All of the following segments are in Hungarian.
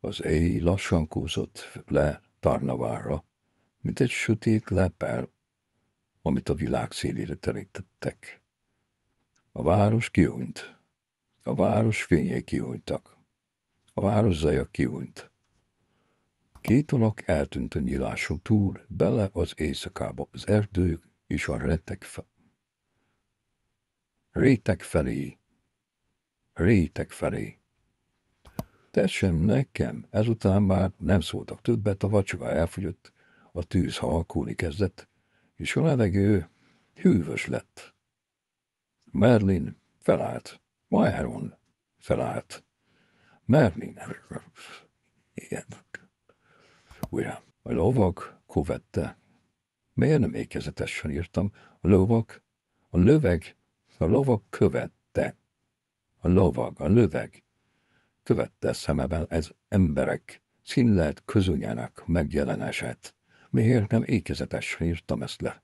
Az éj lassan kúszott le Tarnavárra, mint egy sötét lepel, amit a világ szélére terítettek. A város kiújt. A város fényei kiújtak. A város zaja kiújt. Két alak eltűnt a nyíláson túl, bele az éjszakába, az erdők és a rétek felé. Rétek felé. Tessem nekem, ezután már nem szóltak többet, a vacsora elfogyott, a tűz halkulni kezdett, és a levegő hűvös lett. Merlin felállt. Maeron felállt. Merlin. Igen. Újra. A lovag követte. Miért nem ékezetesen írtam? A lovag követte. A löveg követte szemeben ez emberek színlelt közönjának megjelenését. Miért nem ékezetesen írtam ezt le?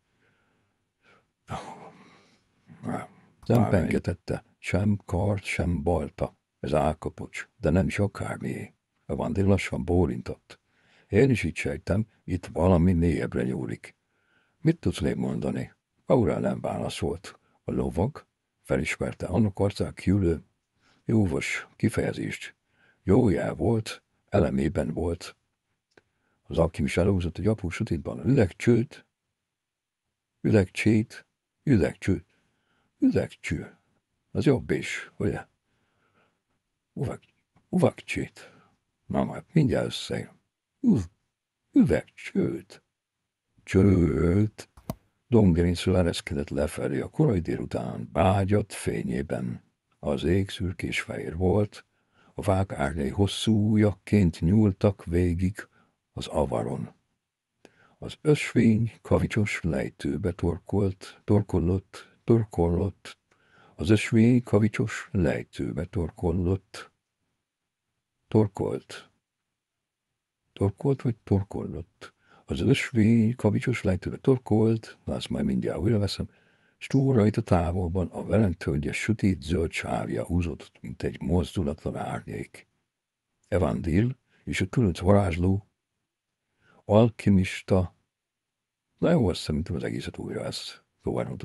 Nem pengetette, sem kart, sem balta. Ez álkapocs, de nem is akármié. A Vandi lassan bólintott. Én is így sejtem, itt valami mélyebbre nyúlik. Mit tudsz még mondani? Aurel nem válaszolt. A lovag felismerte annak arcán kívül jóvos kifejezést. Jó jel volt, elemében volt. Az alkimis elhúzott egy apró sötétben üvegcső. Az jobb is, ugye? Uvagcsét. Na majd mindjárt összejön. Üvegcsőt. Csőt. Domgerincről ereszkedett lefelé a korai délután bágyat fényében. Az ég szürkés fehér volt, a fák árnyai hosszú ujjakként nyúltak végig az avaron. Az ösvény kavicsos lejtőbe torkollott, az ösvény kavicsos lejtőbe torkolt vagy torkollott. Az ösvény kavicsos lejtőbe torkolt, azt majd mindjárt újra veszem, s túl rajta távolban a velentölgyes sötét zöld sávja húzódott, mint egy mozdulatlan árnyék. Evandil és a különc varázsló, alkimista, na jó, azt szerintem az egészet újra ezt tovább